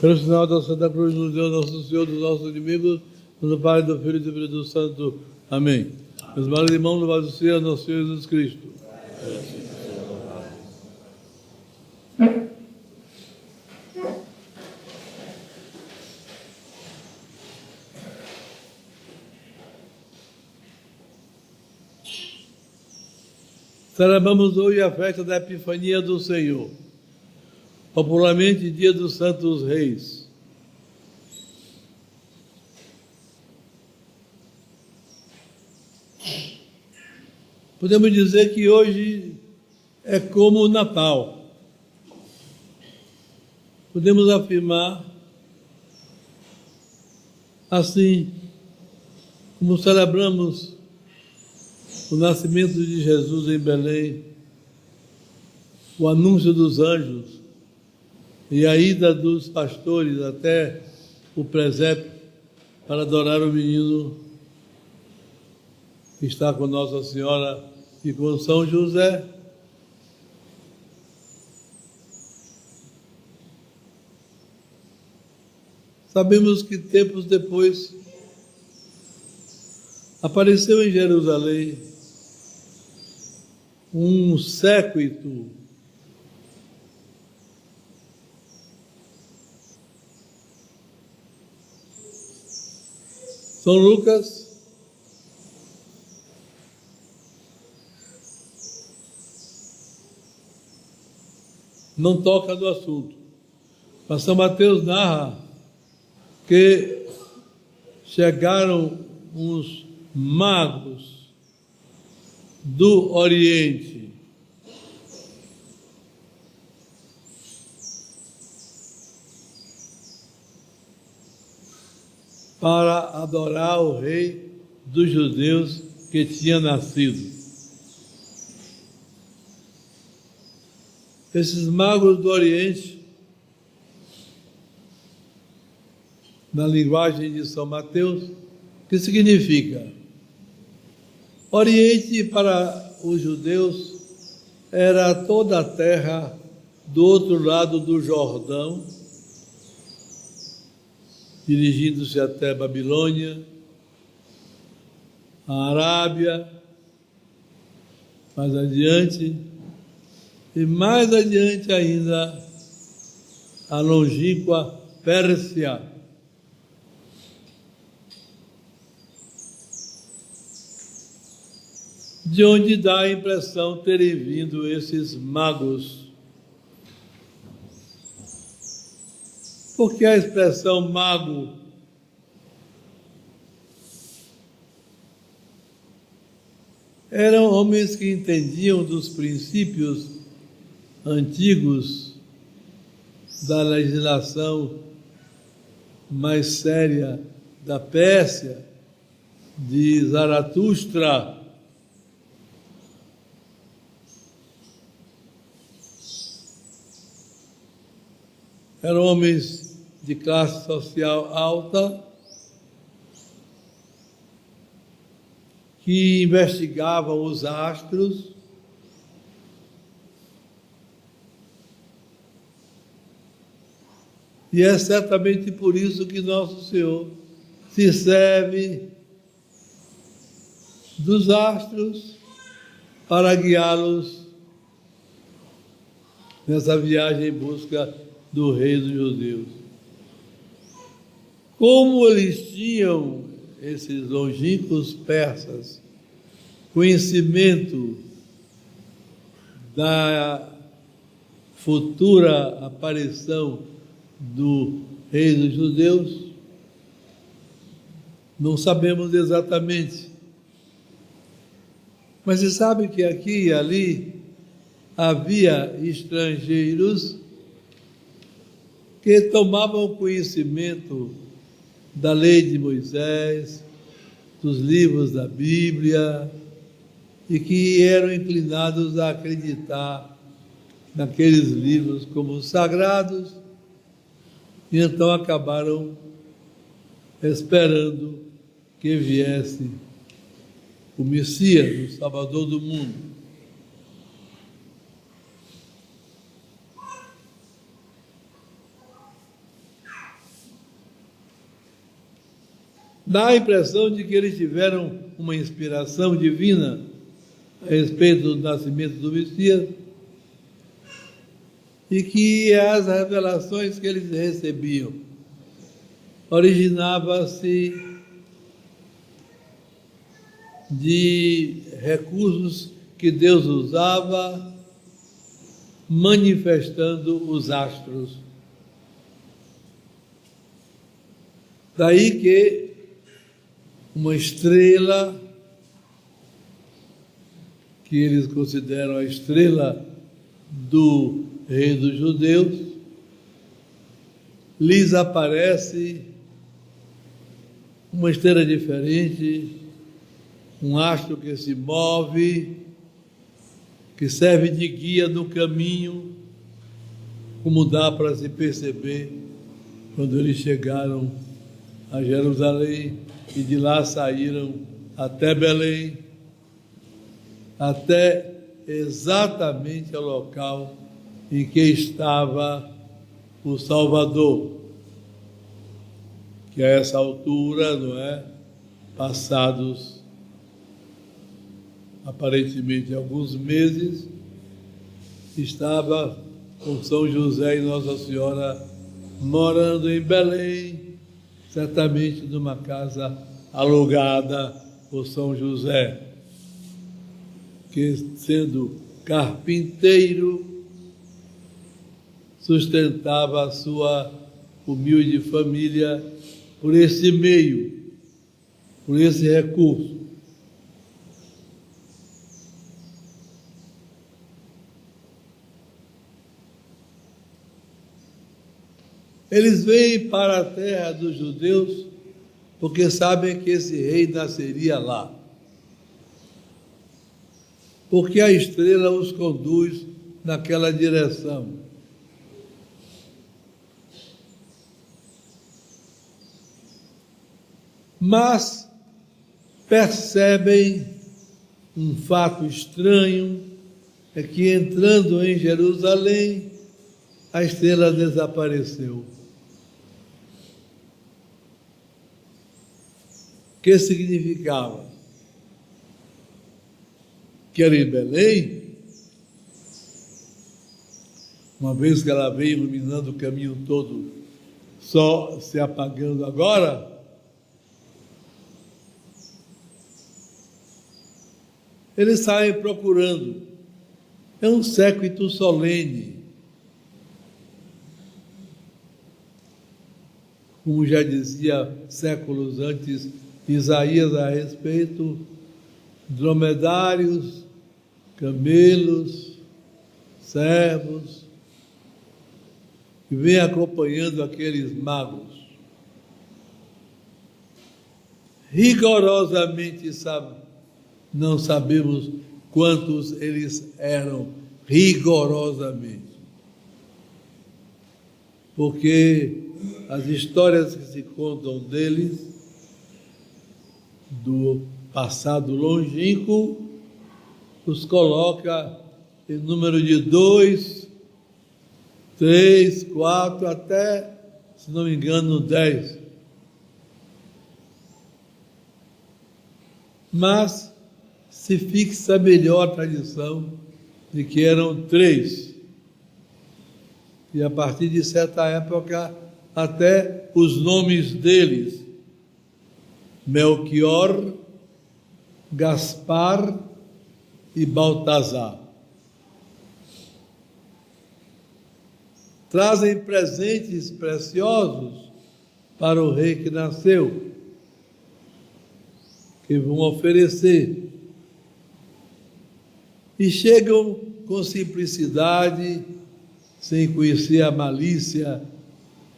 Pelo sinal da Santa Cruz, nos Deus nosso Senhor, dos nossos inimigos, do Pai, do Filho e do Espírito Santo. Amém. Meus amados irmãos, louvado seja nosso Senhor Jesus Cristo. Celebramos hoje a festa da Epifania do Senhor, popularmente Dia dos Santos Reis. Podemos dizer que hoje é como o Natal. Podemos afirmar, assim como celebramos o nascimento de Jesus em Belém, o anúncio dos anjos e a ida dos pastores até o presépio para adorar o menino que está com Nossa Senhora e com São José. Sabemos que tempos depois apareceu em Jerusalém um séquito São Lucas não toca no assunto, mas São Mateus narra que chegaram uns magos do Oriente para adorar o rei dos judeus que tinha nascido. Esses magos do Oriente, na linguagem de São Mateus, que significa? Oriente para os judeus era toda a terra do outro lado do Jordão, dirigindo-se até Babilônia, a Arábia, mais adiante, e mais adiante ainda a longínqua Pérsia. De onde dá a impressão terem vindo esses magos. Porque a expressão mago eram homens que entendiam dos princípios antigos da legislação mais séria da Pérsia, de Zaratustra. Eram homens de classe social alta que investigavam os astros e é certamente por isso que Nosso Senhor se serve dos astros para guiá-los nessa viagem em busca do rei dos judeus. Como eles tinham, esses longínquos persas, conhecimento da futura aparição do rei dos judeus, não sabemos exatamente. Mas se sabe que aqui e ali havia estrangeiros que tomavam conhecimento da lei de Moisés, dos livros da Bíblia, e que eram inclinados a acreditar naqueles livros como sagrados, e então acabaram esperando que viesse o Messias, o Salvador do mundo. Dá a impressão de que eles tiveram uma inspiração divina a respeito do nascimento do Messias e que as revelações que eles recebiam originava-se de recursos que Deus usava manifestando os astros. Daí que uma estrela, que eles consideram a estrela do rei dos judeus, lhes aparece uma estrela diferente, um astro que se move, que serve de guia no caminho, como dá para se perceber quando eles chegaram a Jerusalém e de lá saíram até Belém, até exatamente ao local em que estava o Salvador, que a essa altura, não é, passados aparentemente alguns meses, estava com São José e Nossa Senhora morando em Belém, certamente numa casa alugada por São José, que, sendo carpinteiro, sustentava a sua humilde família por esse meio, por esse recurso. Eles vêm para a terra dos judeus porque sabem que esse rei nasceria lá. Porque a estrela os conduz naquela direção. Mas percebem um fato estranho, é que entrando em Jerusalém, a estrela desapareceu. O que significava? Que era em Belém, uma vez que ela veio iluminando o caminho todo, só se apagando agora, eles saem procurando. É um séquito solene. Como já dizia séculos antes Isaías a respeito, dromedários, camelos, servos, que vêm acompanhando aqueles magos. Rigorosamente não sabemos quantos eles eram, rigorosamente. Porque as histórias que se contam deles, do passado longínquo, os coloca em número de 2, 3, 4, até, se não me engano, 10. Mas se fixa melhor a tradição de que eram 3. E a partir de certa época, até os nomes deles, Melquior, Gaspar e Baltazar, trazem presentes preciosos para o rei que nasceu, que vão oferecer. E chegam com simplicidade, sem conhecer a malícia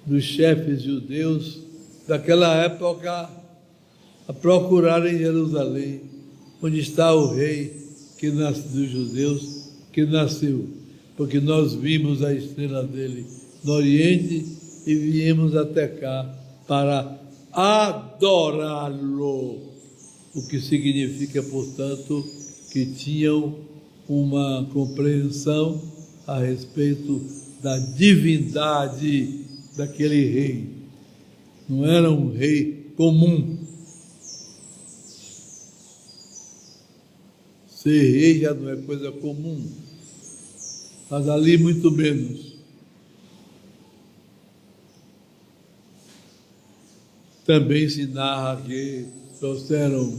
dos chefes judeus daquela época, a procurar em Jerusalém, onde está o rei dos judeus que nasceu, porque nós vimos a estrela dele no Oriente e viemos até cá para adorá-lo, o que significa, portanto, que tinham uma compreensão a respeito da divindade daquele rei. Não era um rei comum, Ser rei já não é coisa comum, mas ali muito menos. Também se narra que trouxeram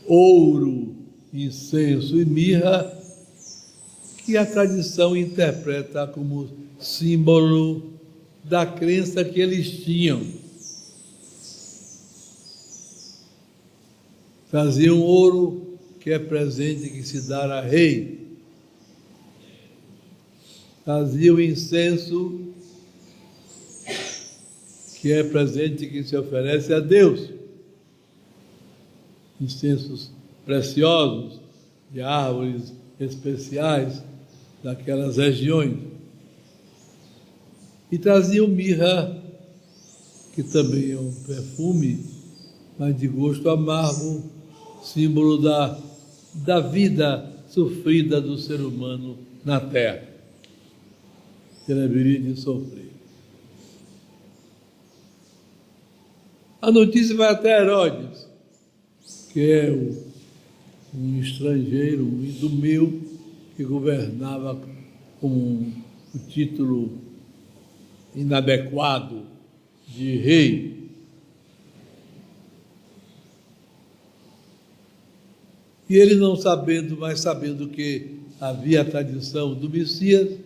ouro, incenso e mirra, que a tradição interpreta como símbolo da crença que eles tinham. Traziam ouro, que é presente que se dá a rei. Traziam incenso, que é presente que se oferece a Deus. Incensos preciosos, de árvores especiais daquelas regiões. E traziam mirra, que também é um perfume, mas de gosto amargo, símbolo da vida sofrida do ser humano na terra. Que ele haveria de sofrer. A notícia vai até Herodes, que é um estrangeiro, um idumeu, que governava com o título inadequado de rei. E ele não sabendo, mas sabendo que havia a tradição do Messias,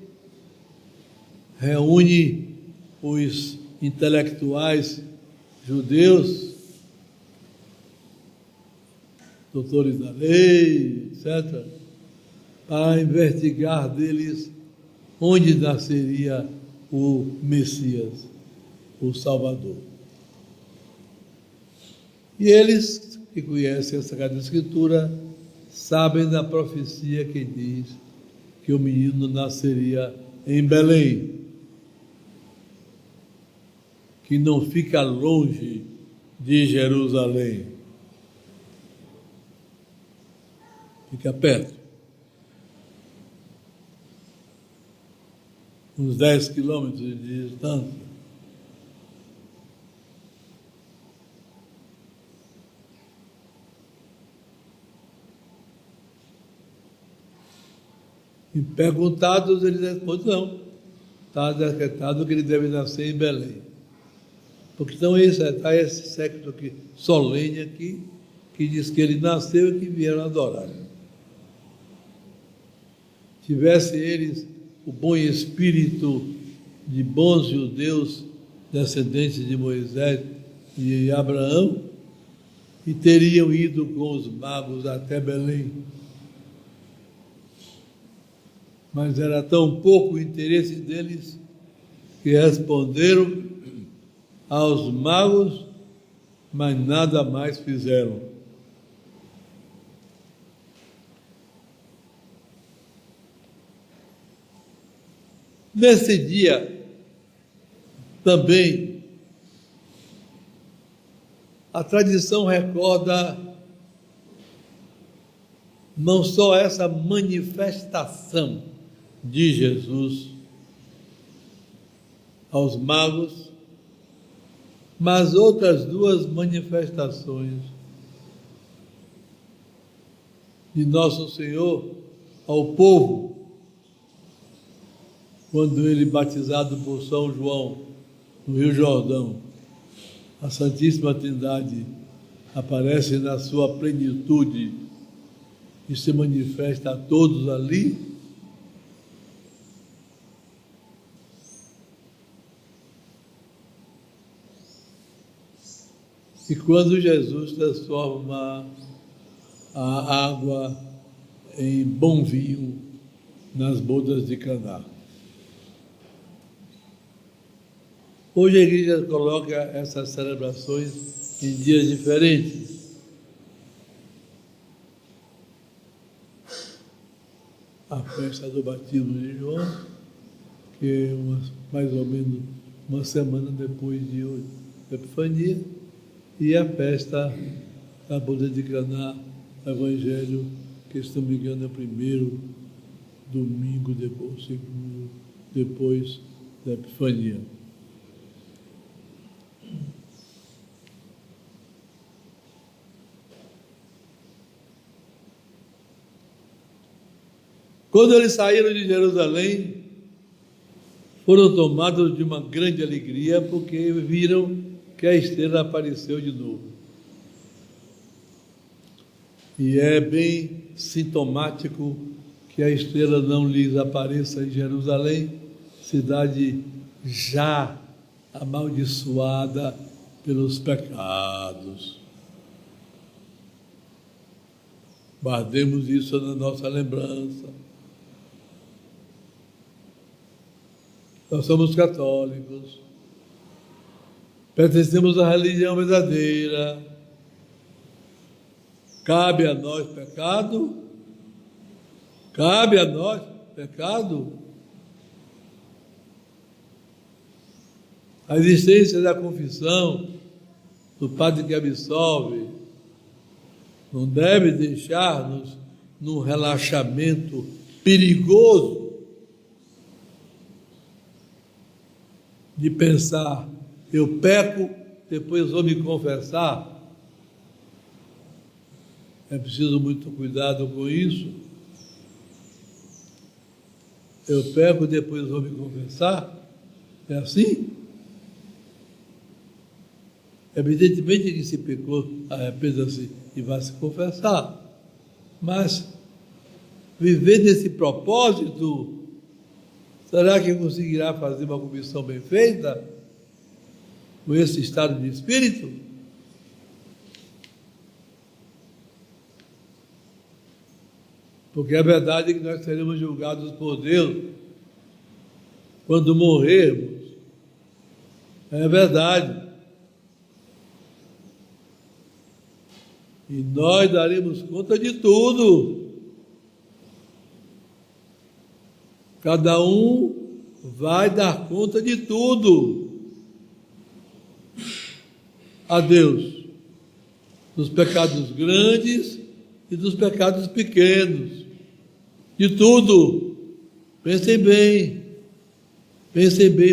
reúne os intelectuais judeus, doutores da lei, etc., para investigar deles onde nasceria o Messias, o Salvador. E eles que conhecem a Sagrada Escritura sabem da profecia que diz que o menino nasceria em Belém, que não fica longe de Jerusalém, fica perto, uns 10 quilômetros de distância. E perguntados, eles respondem, não, está decretado que ele deve nascer em Belém. Porque então está esse século aqui, solene aqui, que diz que ele nasceu e que vieram adorar. Tivesse eles o bom espírito de bons judeus, descendentes de Moisés e Abraão, e teriam ido com os magos até Belém. Mas era tão pouco o interesse deles que responderam aos magos, mas nada mais fizeram. Nesse dia, também, a tradição recorda não só essa manifestação de Jesus aos magos, mas outras duas manifestações de Nosso Senhor ao povo, quando ele, batizado por São João, no Rio Jordão, a Santíssima Trindade aparece na sua plenitude e se manifesta a todos ali. E quando Jesus transforma a água em bom vinho nas bodas de Caná. Hoje a igreja coloca essas celebrações em dias diferentes. A festa do batismo de João, que é mais ou menos uma semana depois de hoje, da Epifania, e a festa da boda de Caná, Evangelho, que, se não me engano, é o primeiro domingo depois, segundo, depois da Epifania. Quando eles saíram de Jerusalém, foram tomados de uma grande alegria, porque viram que a estrela apareceu de novo. E é bem sintomático que a estrela não lhes apareça em Jerusalém, cidade já amaldiçoada pelos pecados. Guardemos isso na nossa lembrança. Nós somos católicos, pertencemos à religião verdadeira. Cabe a nós pecado? Cabe a nós pecado? A existência da confissão, do padre que absolve, não deve deixar-nos num relaxamento perigoso de pensar, eu peco, depois vou me confessar. É preciso muito cuidado com isso. Eu peco, depois vou me confessar. É assim? Evidentemente que se pecou, arrependa-se e vai se confessar. Mas viver nesse propósito, será que conseguirá fazer uma confissão bem feita com esse estado de espírito? Porque a verdade é que nós seremos julgados por Deus quando morrermos. É verdade. E nós daremos conta de tudo. Cada um vai dar conta de tudo a Deus, dos pecados grandes e dos pecados pequenos, de tudo. Pensem bem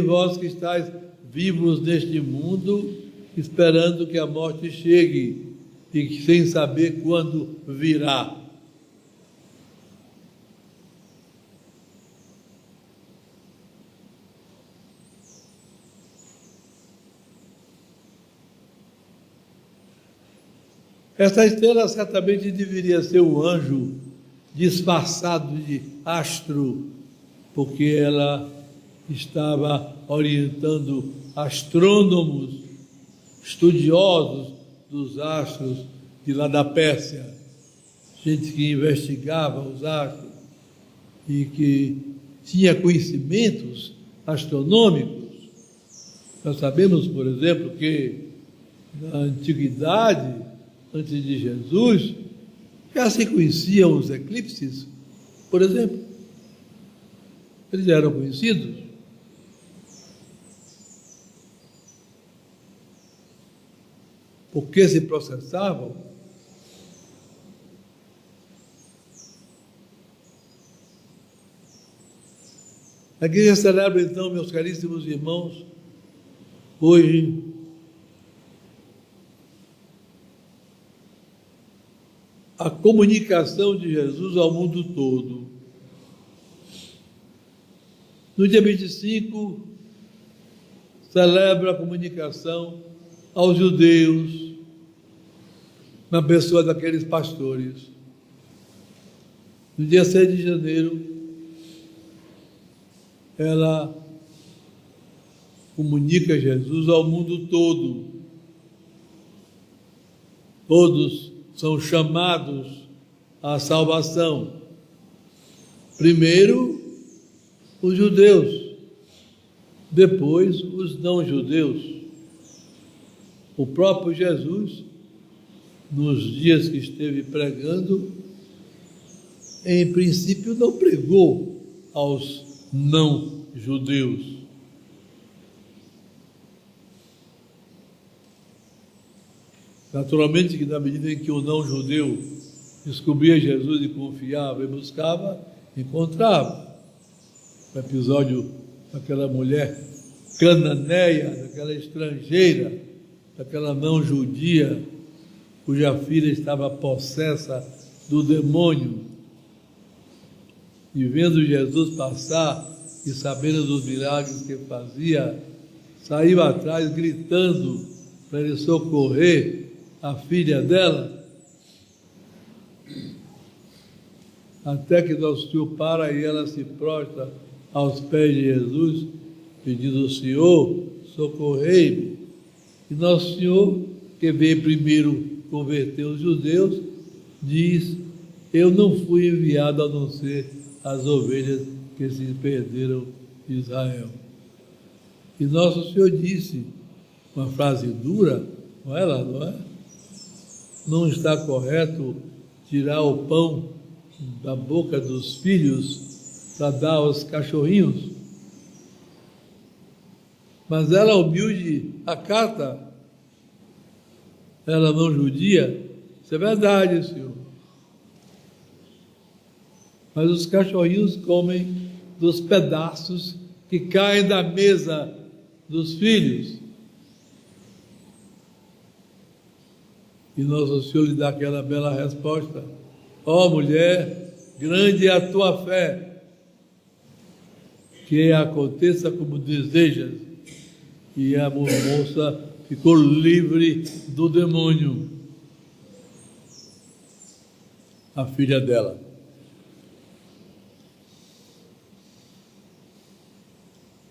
vós que estáis vivos neste mundo, esperando que a morte chegue e sem saber quando virá. Essa estrela certamente deveria ser um anjo disfarçado de astro, porque ela estava orientando astrônomos, estudiosos dos astros de lá da Pérsia, gente que investigava os astros e que tinha conhecimentos astronômicos. Nós sabemos, por exemplo, que na antiguidade, antes de Jesus, já se conheciam os eclipses, por exemplo. Eles eram conhecidos. Por que se processavam? A igreja celebra, então, meus caríssimos irmãos, hoje, a comunicação de Jesus ao mundo todo. No dia 25, celebra a comunicação aos judeus, na pessoa daqueles pastores. No dia 6 de janeiro, ela comunica Jesus ao mundo todo. Todos são chamados à salvação. Primeiro, os judeus, depois os não-judeus. O próprio Jesus, nos dias que esteve pregando, em princípio não pregou aos não-judeus. Naturalmente que na medida em que o não-judeu descobria Jesus e confiava e buscava, encontrava. O episódio daquela mulher cananeia, daquela estrangeira, daquela não-judia, cuja filha estava possessa do demônio. e vendo Jesus passar e sabendo dos milagres que fazia, saiu atrás gritando para ele socorrer a filha dela, até que Nosso Senhor para e ela se prostra aos pés de Jesus, pedindo: Senhor, socorrei-me. E Nosso Senhor, que veio primeiro converter os judeus, diz: eu não fui enviado a não ser as ovelhas que se perderam de Israel. E Nosso Senhor disse, uma frase dura, não é lá, não é? Não está correto tirar o pão da boca dos filhos para dar aos cachorrinhos. Mas ela, humilde, acata. Ela não judia. Isso é verdade, Senhor. Mas os cachorrinhos comem dos pedaços que caem da mesa dos filhos. E Nosso Senhor lhe dá aquela bela resposta: ó mulher, grande é a tua fé, que aconteça como desejas. E a moça ficou livre do demônio, a filha dela.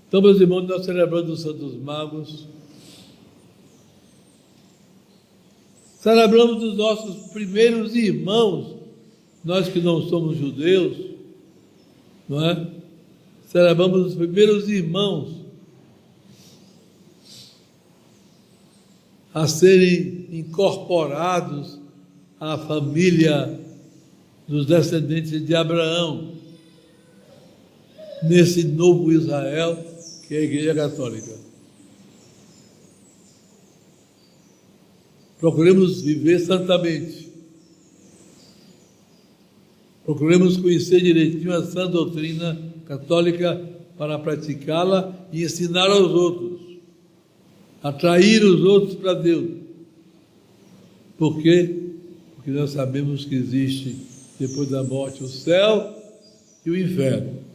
Então, meus irmãos, nós celebramos os Santos Magos, celebramos os nossos primeiros irmãos, nós que não somos judeus, não é? Celebramos os primeiros irmãos a serem incorporados à família dos descendentes de Abraão, nesse novo Israel que é a Igreja Católica. Procuremos viver santamente. Procuremos conhecer direitinho a sã doutrina católica para praticá-la e ensinar aos outros, atrair os outros para Deus. Por quê? Porque nós sabemos que existe, depois da morte, o céu e o inferno.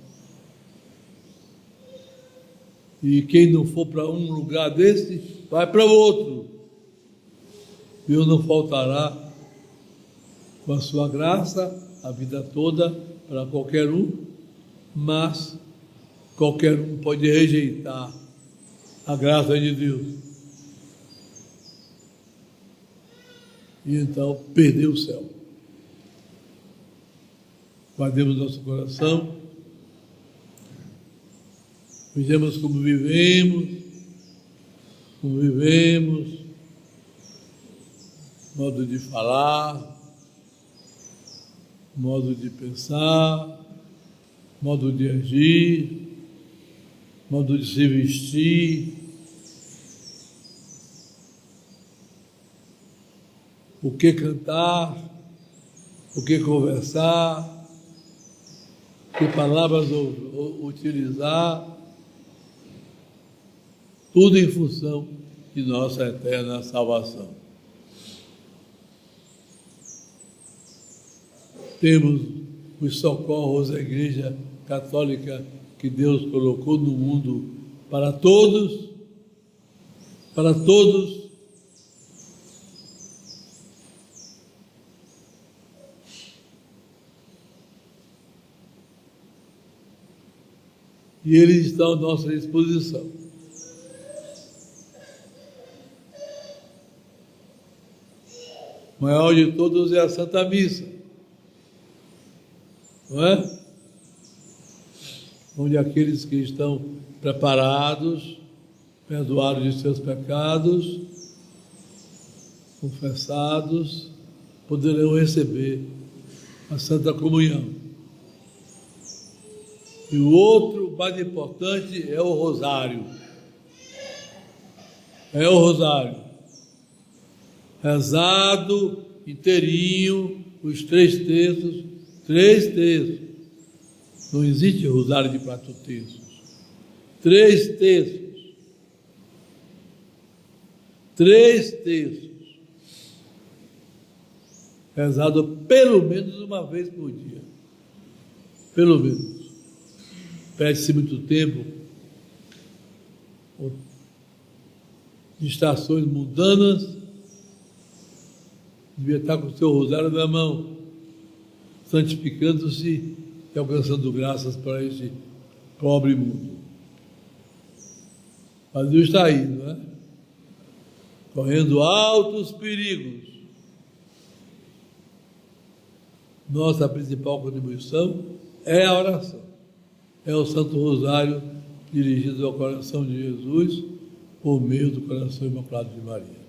E quem não for para um lugar desse, vai para o outro. Deus não faltará com a sua graça a vida toda para qualquer um, mas qualquer um pode rejeitar a graça de Deus. E então perder o céu. Guardemos nosso coração. Vejamos como vivemos, modo de falar, modo de pensar, modo de agir, modo de se vestir, o que cantar, o que conversar, que palavras utilizar, tudo em função de nossa eterna salvação. Temos os socorros da Igreja Católica que Deus colocou no mundo para todos, e eles estão à nossa disposição. O maior de todos é a Santa Missa, não é? Onde aqueles que estão preparados, perdoados de seus pecados, confessados, poderão receber a Santa Comunhão. E o outro mais importante é o rosário. É o rosário. Rezado inteirinho, os 3 terços, 3 terços. Não existe rosário de 4 terços. 3 terços. 3 terços. Rezado pelo menos uma vez por dia. pelo menos. Perde-se muito tempo, de estações mundanas, devia estar com o seu rosário na mão, santificando-se e alcançando graças para este pobre mundo. Mas Deus está aí, não é? Correndo altos perigos. Nossa principal contribuição é a oração. É o Santo Rosário dirigido ao coração de Jesus por meio do coração imaculado de Maria.